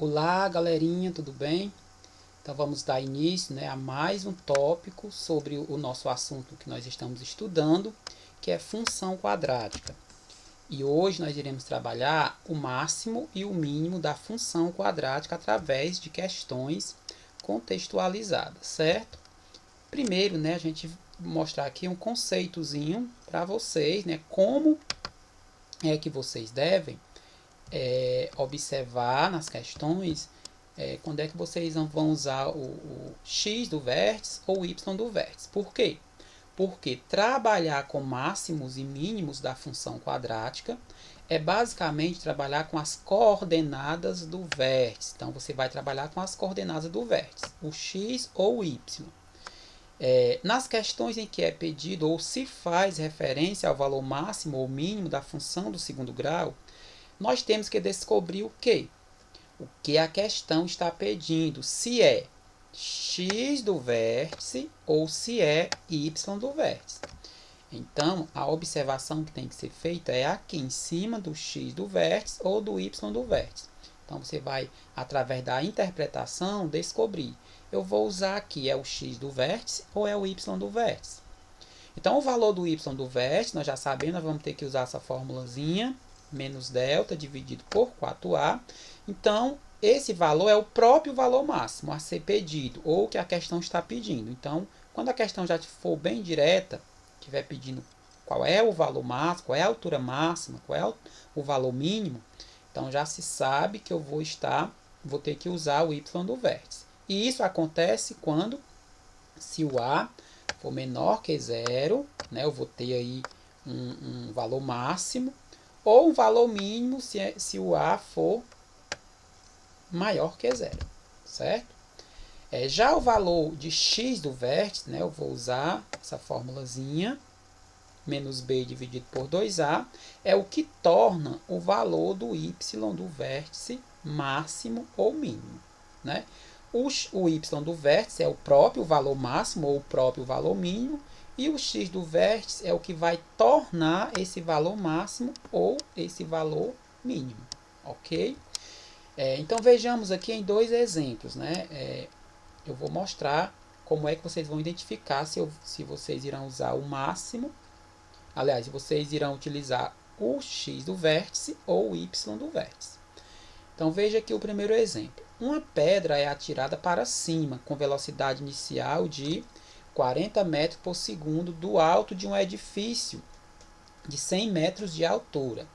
Olá, galerinha, tudo bem? Então vamos dar início, a mais um tópico sobre o nosso assunto que nós estamos estudando, que é função quadrática. E hoje nós iremos trabalhar o máximo e o mínimo da função quadrática através de questões contextualizadas, certo? Primeiro, a gente mostrar aqui um conceitozinho para vocês, como é que vocês devem observar nas questões quando é que vocês vão usar o x do vértice ou o y do vértice. Por quê? Porque trabalhar com máximos e mínimos da função quadrática é basicamente trabalhar com as coordenadas do vértice. Então, você vai trabalhar com as coordenadas do vértice, o x ou o y. Nas questões em que é pedido ou se faz referência ao valor máximo ou mínimo da função do segundo grau, nós temos que descobrir o quê? O que a questão está pedindo, se é x do vértice ou se é y do vértice. Então, a observação que tem que ser feita é aqui em cima do x do vértice ou do y do vértice. Então, você vai, através da interpretação, descobrir. Eu vou usar aqui, é o x do vértice ou é o y do vértice. Então, o valor do y do vértice, nós já sabemos, nós vamos ter que usar essa formulazinha, menos delta dividido por 4a. Então, esse valor é o próprio valor máximo a ser pedido, ou que a questão está pedindo. Então, quando a questão já for bem direta, estiver pedindo qual é o valor máximo, qual é a altura máxima, qual é o valor mínimo, então já se sabe que eu vou ter que usar o y do vértice. E isso acontece quando, se o a for menor que zero, eu vou ter aí um valor máximo, ou um valor mínimo se o a for maior que zero, certo? Já o valor de x do vértice, eu vou usar essa formulazinha, menos b dividido por 2a, é o que torna o valor do y do vértice máximo ou mínimo. O y do vértice é o próprio valor máximo ou o próprio valor mínimo, e o x do vértice é o que vai tornar esse valor máximo ou esse valor mínimo. Ok? Então vejamos aqui em dois exemplos. Eu vou mostrar como é que vocês vão identificar se vocês irão usar o máximo. Aliás, vocês irão utilizar o x do vértice ou o y do vértice. Então veja aqui o primeiro exemplo. Uma pedra é atirada para cima com velocidade inicial de 40 metros por segundo do alto de um edifício de 100 metros de altura.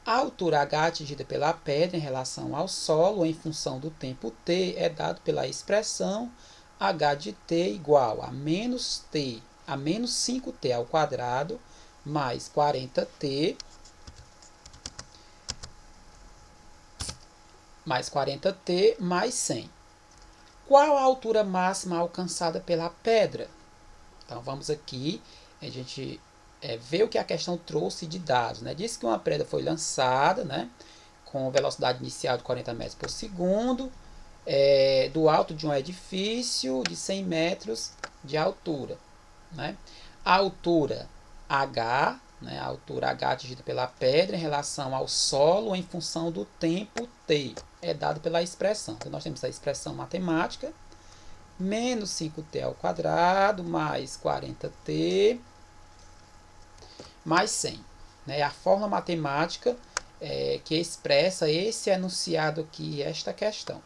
A altura h atingida pela pedra em relação ao solo em função do tempo t é dado pela expressão h de t igual a menos 5t ao quadrado mais 40t mais 100. Qual a altura máxima alcançada pela pedra? Então vamos aqui, a gente ver o que a questão trouxe de dados. Diz que uma pedra foi lançada com velocidade inicial de 40 metros por segundo, do alto de um edifício de 100 metros de altura. A altura h, a altura h atingida pela pedra em relação ao solo em função do tempo t, é dado pela expressão. Então, nós temos a expressão matemática, menos 5t ao quadrado, mais 40t, mais 100. A fórmula matemática que expressa esse enunciado aqui, esta questão.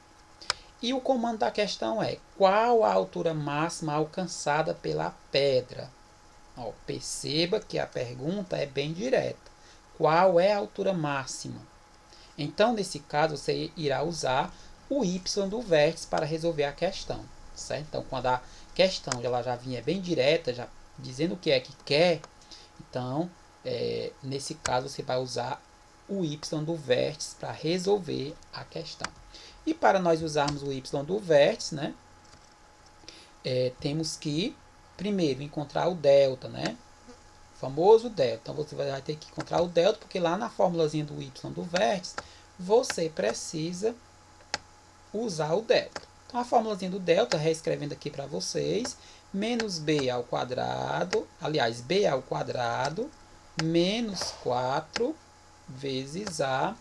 E o comando da questão é: qual a altura máxima alcançada pela pedra? Perceba que a pergunta é bem direta. Qual é a altura máxima? Então, nesse caso, você irá usar o y do vértice para resolver a questão. Certo? Então, quando a questão ela já vinha bem direta, já dizendo o que é que quer, então, nesse caso, você vai usar o y do vértice para resolver a questão. E para nós usarmos o y do vértice, temos que, primeiro, encontrar o delta, o famoso delta. Então, você vai ter que encontrar o delta, porque lá na formulazinha do y do vértice, você precisa usar o delta. Então, a formulazinha do delta, reescrevendo aqui para vocês, menos b ao quadrado, aliás, b ao quadrado, menos 4 vezes a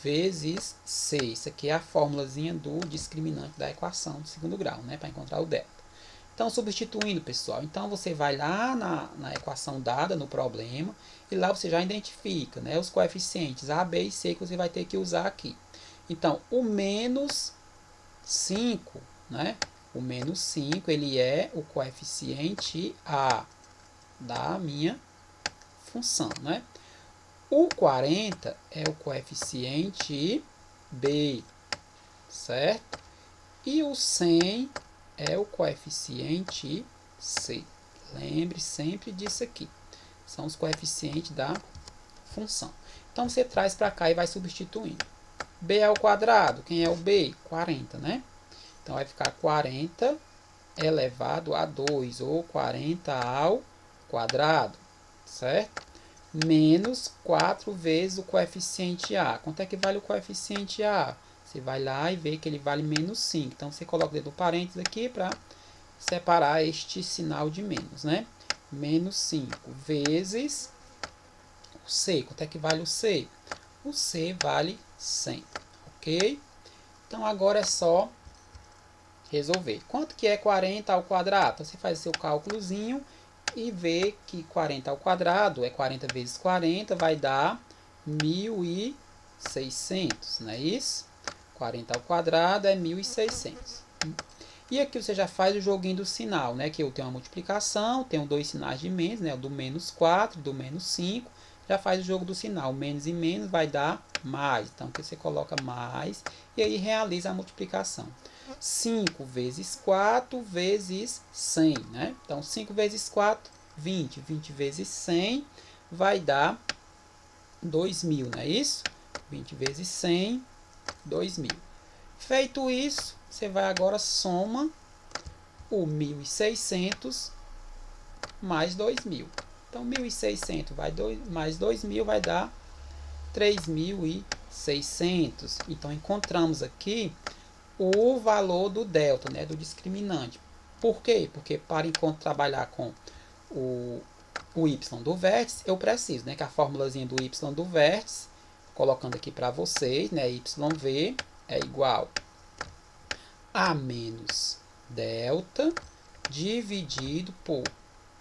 vezes C. Isso aqui é a formulazinha do discriminante da equação do segundo grau, né, para encontrar o delta. Então, substituindo, pessoal, então você vai lá na equação dada no problema e lá você já identifica, né, os coeficientes A, B e C que você vai ter que usar aqui. Então, o menos 5, né, o menos 5 ele é o coeficiente A da minha função, né? O 40 é o coeficiente B, certo? E o 100 é o coeficiente C. Lembre sempre disso aqui. São os coeficientes da função. Então, você traz para cá e vai substituindo. B ao quadrado. Quem é o B? 40, né? Então, vai ficar 40 elevado a 2, ou 40 ao quadrado, certo? Menos 4 vezes o coeficiente A. Quanto é que vale o coeficiente A? Você vai lá e vê que ele vale menos 5. Então, você coloca dentro do parênteses aqui para separar este sinal de menos, né? Menos 5 vezes o C. Quanto é que vale o C? O C vale 100, ok? Então, agora é só resolver. Quanto que é 40 ao quadrado? Então, você faz o seu cálculozinho e vê que 40 ao quadrado é 40 vezes 40, vai dar 1.600, não é isso? 40 ao quadrado é 1.600. E aqui você já faz o joguinho do sinal, né? Que eu tenho uma multiplicação, tenho dois sinais de menos, né? O do menos 4, do menos 5. Já faz o jogo do sinal. Menos e menos vai dar mais. Então, aqui você coloca mais e aí realiza a multiplicação. 5 vezes 4 vezes 100, né? Então, 5 vezes 4, 20. 20 vezes 100 vai dar 2.000, não é isso? 20 vezes 100, 2.000. Feito isso, você vai agora soma o 1.600 mais 2.000. Então, 1.600 mais 2.000 vai dar 3.600. Então, encontramos aqui o valor do delta, né, do discriminante. Por quê? Porque para trabalhar com o y do vértice, eu preciso, né, que a formulazinha do y do vértice, colocando aqui para vocês, né, yv é igual a menos delta dividido por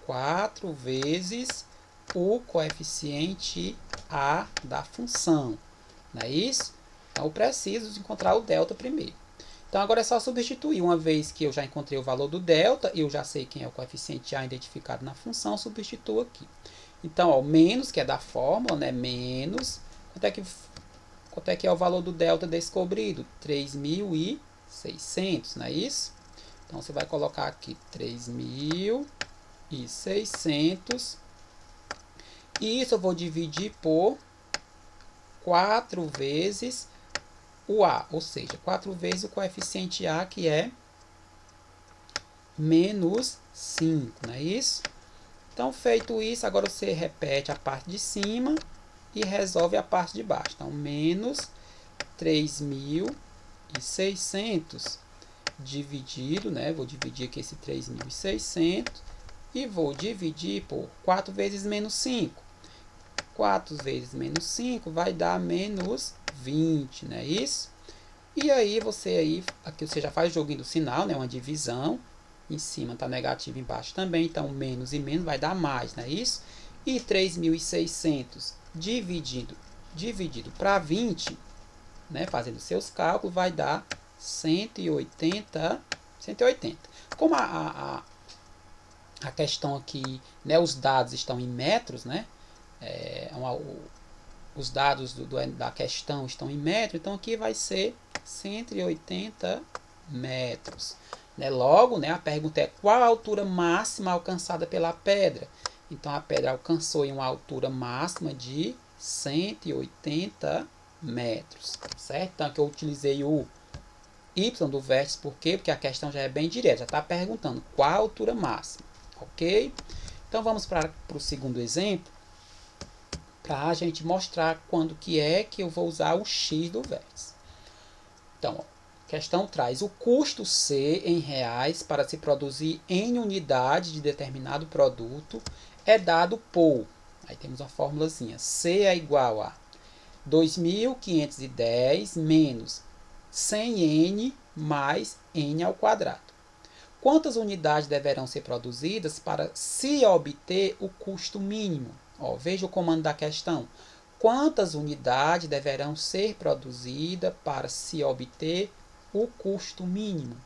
4 vezes o coeficiente A da função. Não é isso? Então, eu preciso encontrar o delta primeiro. Então, agora é só substituir. Uma vez que eu já encontrei o valor do delta, eu já sei quem é o coeficiente A identificado na função, substituo aqui. Então, ó, o menos, que é da fórmula, né? Menos. Quanto é que é o valor do delta descobrido? 3.600, não é isso? Então, você vai colocar aqui 3.600. E isso eu vou dividir por 4 vezes o A, ou seja, 4 vezes o coeficiente A, que é menos 5, não é isso? Então, feito isso, agora você repete a parte de cima e resolve a parte de baixo. Então, menos 3.600 dividido, né? Vou dividir aqui esse 3.600 e vou dividir por 4 vezes menos 5. 4 vezes menos 5 vai dar menos 20, não é isso? E aí, aqui você já faz o joguinho do sinal, né? Uma divisão. Em cima está negativo, embaixo também. Então, menos e menos vai dar mais, não é isso? E 3.600 dividido para 20, né? Fazendo seus cálculos, vai dar 180. Como a questão aqui, né? Os dados estão em metros, né? Os dados da questão estão em metros, então aqui vai ser 180 metros. Né? Logo, né, a pergunta é qual a altura máxima alcançada pela pedra? Então, a pedra alcançou em uma altura máxima de 180 metros. Certo? Então, aqui eu utilizei o y do vértice, por quê? Porque a questão já é bem direta, já está perguntando qual a altura máxima. Ok? Então, vamos para o segundo exemplo, para a gente mostrar quando que é que eu vou usar o x do vértice. Então, a questão traz o custo C em reais para se produzir em unidade de determinado produto é dado por, aí temos uma formulazinha, C é igual a 2.510 menos 100n mais n ao quadrado. Quantas unidades deverão ser produzidas para se obter o custo mínimo? Ó, veja o comando da questão. Quantas unidades deverão ser produzidas para se obter o custo mínimo?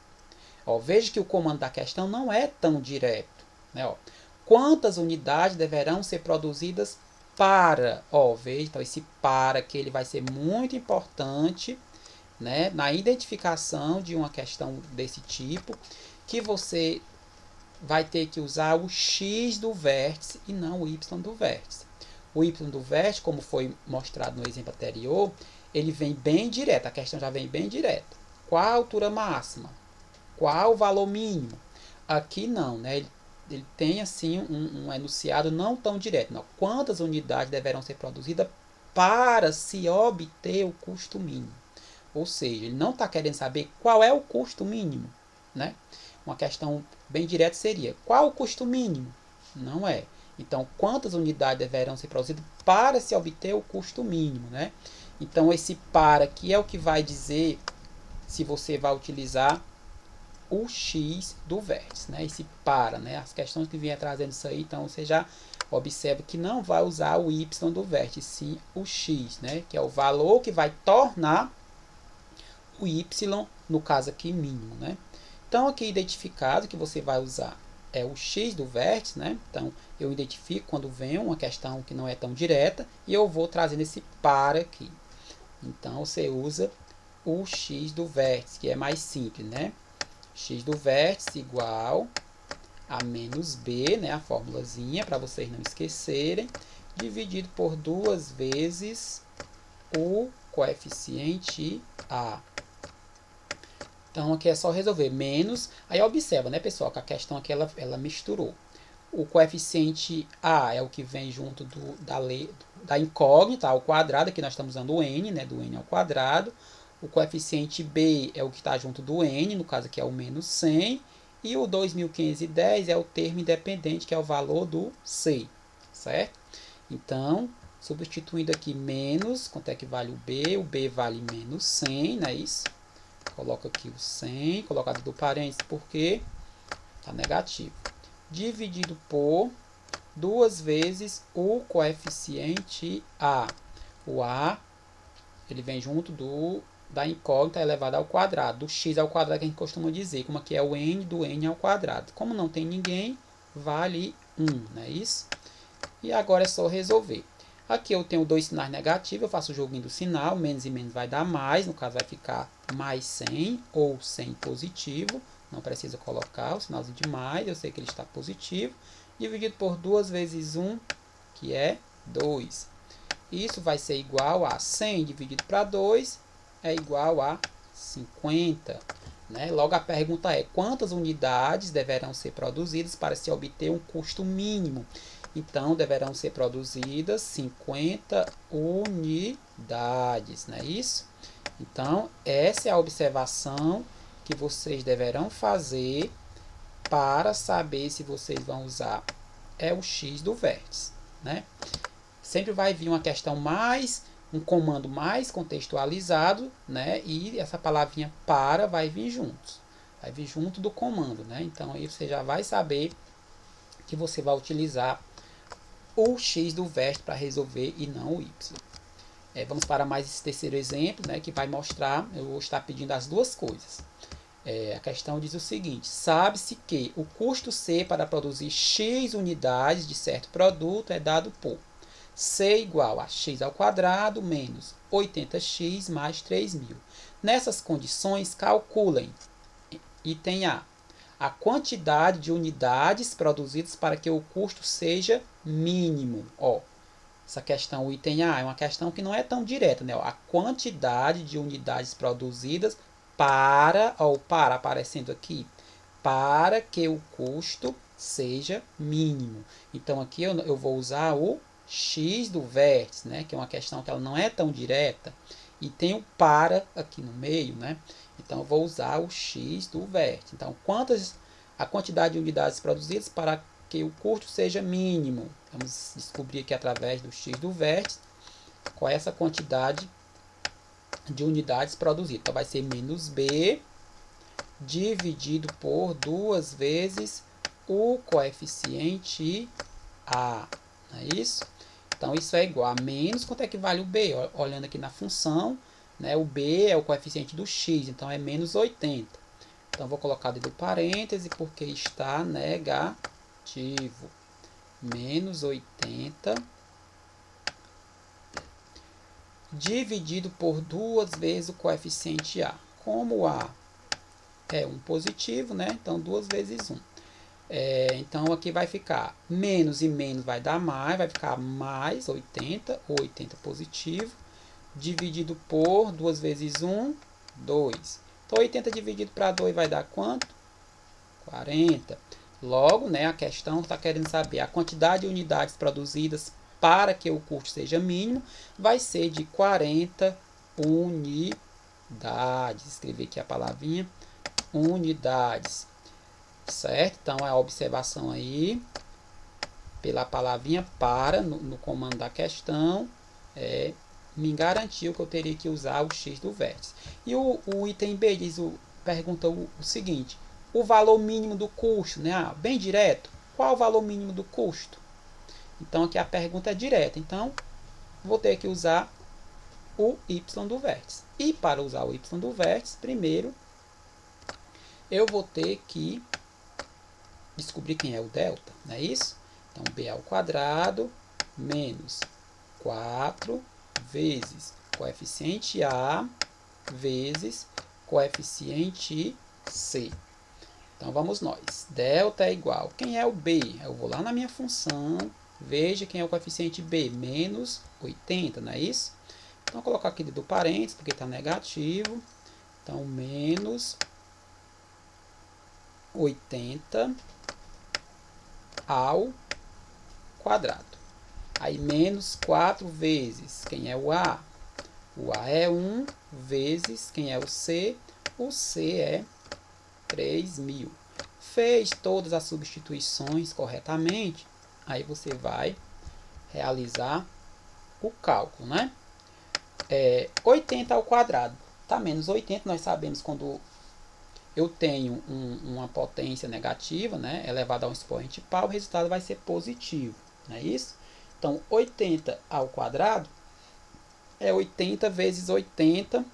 Ó, veja que o comando da questão não é tão direto, né? Ó, quantas unidades deverão ser produzidas para? Ó, veja, então esse para que ele vai ser muito importante, né, na identificação de uma questão desse tipo, que você vai ter que usar o x do vértice e não o y do vértice. O y do vértice, como foi mostrado no exemplo anterior, ele vem bem direto, a questão já vem bem direta. Qual a altura máxima? Qual o valor mínimo? Aqui não, né? Ele tem assim um enunciado não tão direto. Não. Quantas unidades deverão ser produzidas para se obter o custo mínimo? Ou seja, ele não está querendo saber qual é o custo mínimo, né? Uma questão bem direta seria: qual o custo mínimo? Não é. Então, quantas unidades deverão ser produzidas para se obter o custo mínimo, né? Então, esse para aqui é o que vai dizer se você vai utilizar o x do vértice, né? Esse para, né? As questões que vinha trazendo isso aí, então você já observa que não vai usar o y do vértice, sim o x, né? Que é o valor que vai tornar o y, no caso aqui, mínimo, né? Então, aqui identificado que você vai usar é o x do vértice, né? Então, eu identifico quando vem uma questão que não é tão direta e eu vou trazendo esse para aqui. Então, você usa o x do vértice, que é mais simples, né? X do vértice igual a menos b, né? A formulazinha, para vocês não esquecerem, dividido por 2 vezes o coeficiente a. Então, aqui é só resolver menos. Aí, observa, né, pessoal, que a questão aqui ela misturou. O coeficiente a é o que vem junto da incógnita ao quadrado. Aqui nós estamos usando o n, né, do n ao quadrado. O coeficiente b é o que está junto do n, no caso aqui é o menos 100. E o 2.510 é o termo independente, que é o valor do c, certo? Então, substituindo aqui menos, quanto é que vale o b? O b vale menos 100, não é isso? Coloca aqui o 100, colocado do parênteses porque está negativo. Dividido por 2 vezes o coeficiente a. O a, ele vem junto da incógnita elevada ao quadrado, do x ao quadrado que a gente costuma dizer, como aqui é o n do n ao quadrado. Como não tem ninguém, vale 1, não é isso? E agora é só resolver. Aqui eu tenho dois sinais negativos, eu faço o joguinho do sinal, menos e menos vai dar mais, no caso vai ficar mais 100 ou 100 positivo, não precisa colocar o sinalzinho de mais, eu sei que ele está positivo, dividido por 2 vezes 1, que é 2. Isso vai ser igual a 100 dividido para 2, é igual a 50. Né? Logo a pergunta é: quantas unidades deverão ser produzidas para se obter um custo mínimo? Então, deverão ser produzidas 50 unidades, não é isso? Então, essa é a observação que vocês deverão fazer para saber se vocês vão usar o x do vértice, né? Sempre vai vir uma questão um comando mais contextualizado, né? E essa palavrinha para vai vir juntos. Vai vir junto do comando, né? Então, aí você já vai saber que você vai utilizar o x do vértice para resolver e não o y. Vamos para mais esse terceiro exemplo, né, que vai mostrar, eu vou estar pedindo as duas coisas. A questão diz o seguinte: sabe-se que o custo C para produzir x unidades de certo produto é dado por C igual a x ao quadrado menos 80x mais 3.000. Nessas condições, calculem, item a quantidade de unidades produzidas para que o custo seja mínimo. Ó, essa questão, o item A, é uma questão que não é tão direta, né? Ó, a quantidade de unidades produzidas para aparecendo aqui, para que o custo seja mínimo. Então, aqui eu vou usar o x do vértice, né? Que é uma questão que ela não é tão direta, e tem o para aqui no meio, né? Então, eu vou usar o x do vértice. Então, a quantidade de unidades produzidas para que o custo seja mínimo. Vamos descobrir aqui através do x do vértice. qual é essa quantidade de unidades produzidas. Então, vai ser menos B dividido por 2 vezes o coeficiente A. Não é isso? Então, isso é igual a menos, quanto é que vale o B? Olhando aqui na função, né, o B é o coeficiente do x, então é menos 80. Então, vou colocar dentro do parêntese, porque está negativo. Menos 80 dividido por 2 vezes o coeficiente A. Como A é um positivo, né? Então, 2 vezes 1. Então, aqui vai ficar menos e menos vai dar mais, vai ficar mais 80, ou 80 positivo, dividido por 2 vezes 1, 2. Então, 80 dividido para 2 vai dar quanto? 40. Logo, né, a questão está querendo saber a quantidade de unidades produzidas para que o custo seja mínimo, vai ser de 40 unidades. Escrevi aqui a palavrinha unidades. Certo? Então, a observação aí, pela palavrinha para, no comando da questão, me garantiu que eu teria que usar o x do vértice. E o item B pergunta o seguinte, o valor mínimo do custo, né? Bem direto, qual o valor mínimo do custo? Então, aqui a pergunta é direta, então, vou ter que usar o y do vértice. E para usar o y do vértice, primeiro, eu vou ter que descobrir quem é o delta, não é isso? Então, b ao quadrado menos 4 vezes coeficiente A vezes coeficiente C. Então, vamos nós. Delta é igual. Quem é o B? Eu vou lá na minha função, veja quem é o coeficiente B, menos 80, não é isso? Então, vou colocar aqui do parênteses, porque está negativo. Então, menos 80 ao quadrado. Aí, menos 4 vezes, quem é o A? O A é 1 vezes, quem é o C? O C é 3.000. Fez todas as substituições corretamente, aí você vai realizar o cálculo, né? 80 ao quadrado, tá? Menos 80, nós sabemos quando eu tenho uma potência negativa, né, elevada a um expoente par, o resultado vai ser positivo, não é isso? Então, 80 ao quadrado é 80 vezes 80,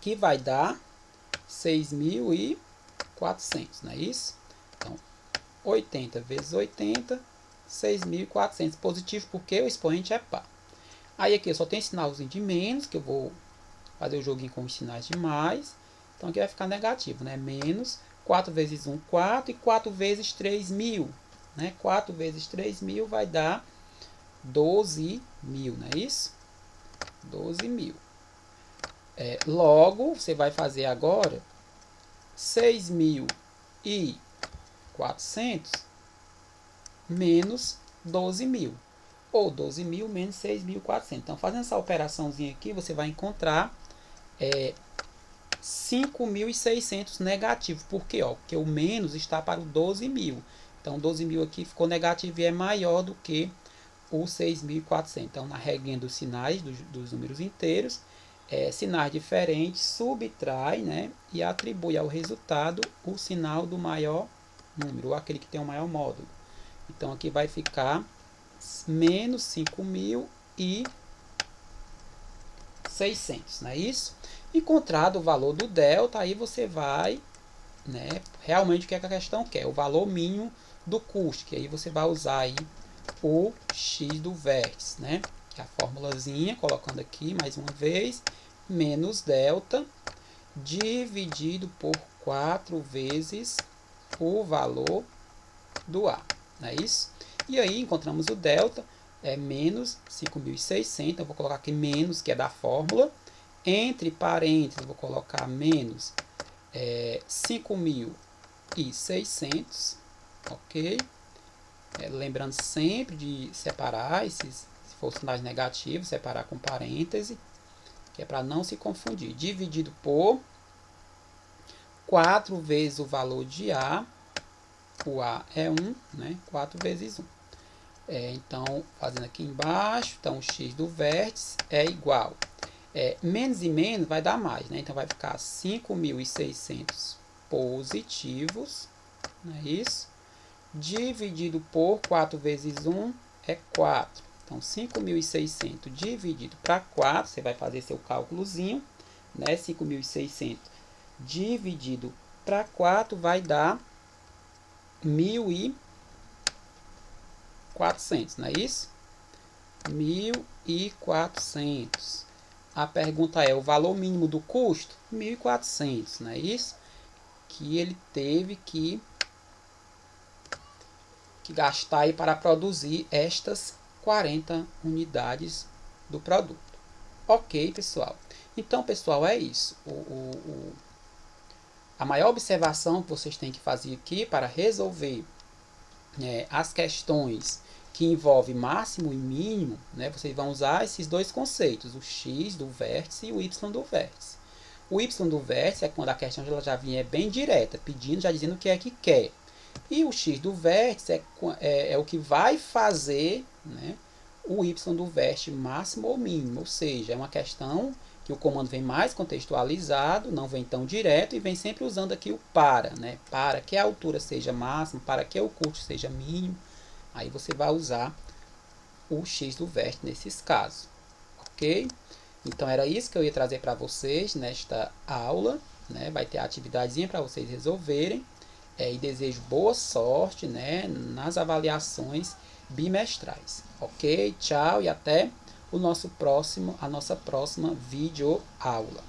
que vai dar 6.400, não é isso? Então, 80 vezes 80, 6.400. Positivo porque o expoente é par. Aí aqui eu só tenho sinalzinho de menos, que eu vou fazer o joguinho com os sinais de mais. Então aqui vai ficar negativo, né? Menos 4 vezes 1, 4, e 4 vezes 3.000. Né? 4 vezes 3.000 vai dar 12.000, não é isso? 12.000. Logo, você vai fazer agora 6.400 menos 12.000. Ou 12.000 menos 6.400. Então, fazendo essa operaçãozinha aqui, você vai encontrar 5.600 negativo. Por quê? Porque o menos está para o 12.000. Então, 12.000 aqui ficou negativo e é maior do que o 6.400. Então, na regrinha dos sinais dos números inteiros, sinais diferentes, subtrai, né, e atribui ao resultado o sinal do maior número, ou aquele que tem o maior módulo. Então, aqui vai ficar menos 5.600, não é isso? Encontrado o valor do delta, aí você vai, né, realmente o que a questão quer, o valor mínimo do custo, que aí você vai usar aí o x do vértice, né, que é a formulazinha, colocando aqui mais uma vez, menos delta dividido por 4 vezes o valor do A, não é isso? E aí encontramos o delta, menos 5.600, eu vou colocar aqui menos, que é da fórmula, entre parênteses eu vou colocar menos 5.600, ok? Lembrando sempre de separar se for sinais negativos, separar com parêntese, que é para não se confundir. Dividido por 4 vezes o valor de A, o A é 1, né? 4 vezes 1. Então, fazendo aqui embaixo, então o x do vértice é igual. Menos e menos vai dar mais, né? Então vai ficar 5.600 positivos, não é isso? Dividido por 4 vezes 1 é 4. Então 5.600 dividido para 4, você vai fazer seu cálculozinho, né? 5.600 dividido para 4 vai dar 1.400, não é isso? 1.400. A pergunta é, o valor mínimo do custo? 1.400, não é isso? Que ele teve que gastar aí para produzir estas 40 unidades do produto. Ok, pessoal? Então, pessoal, é isso. A maior observação que vocês têm que fazer aqui para resolver as questões que envolvem máximo e mínimo, né, vocês vão usar esses dois conceitos, o x do vértice e o y do vértice. O y do vértice é quando a questão já vier bem direta, pedindo, já dizendo o que é que quer. E o x do vértice é o que vai fazer, né, o y do vértice máximo ou mínimo, ou seja, é uma questão que o comando vem mais contextualizado, não vem tão direto e vem sempre usando aqui o para, né, para que a altura seja máxima, para que o custo seja mínimo, aí você vai usar o x do vértice nesses casos, ok? Então era isso que eu ia trazer para vocês nesta aula, né, vai ter a atividadezinha para vocês resolverem. E desejo boa sorte, né, nas avaliações bimestrais. Ok? Tchau e até a nossa próxima videoaula.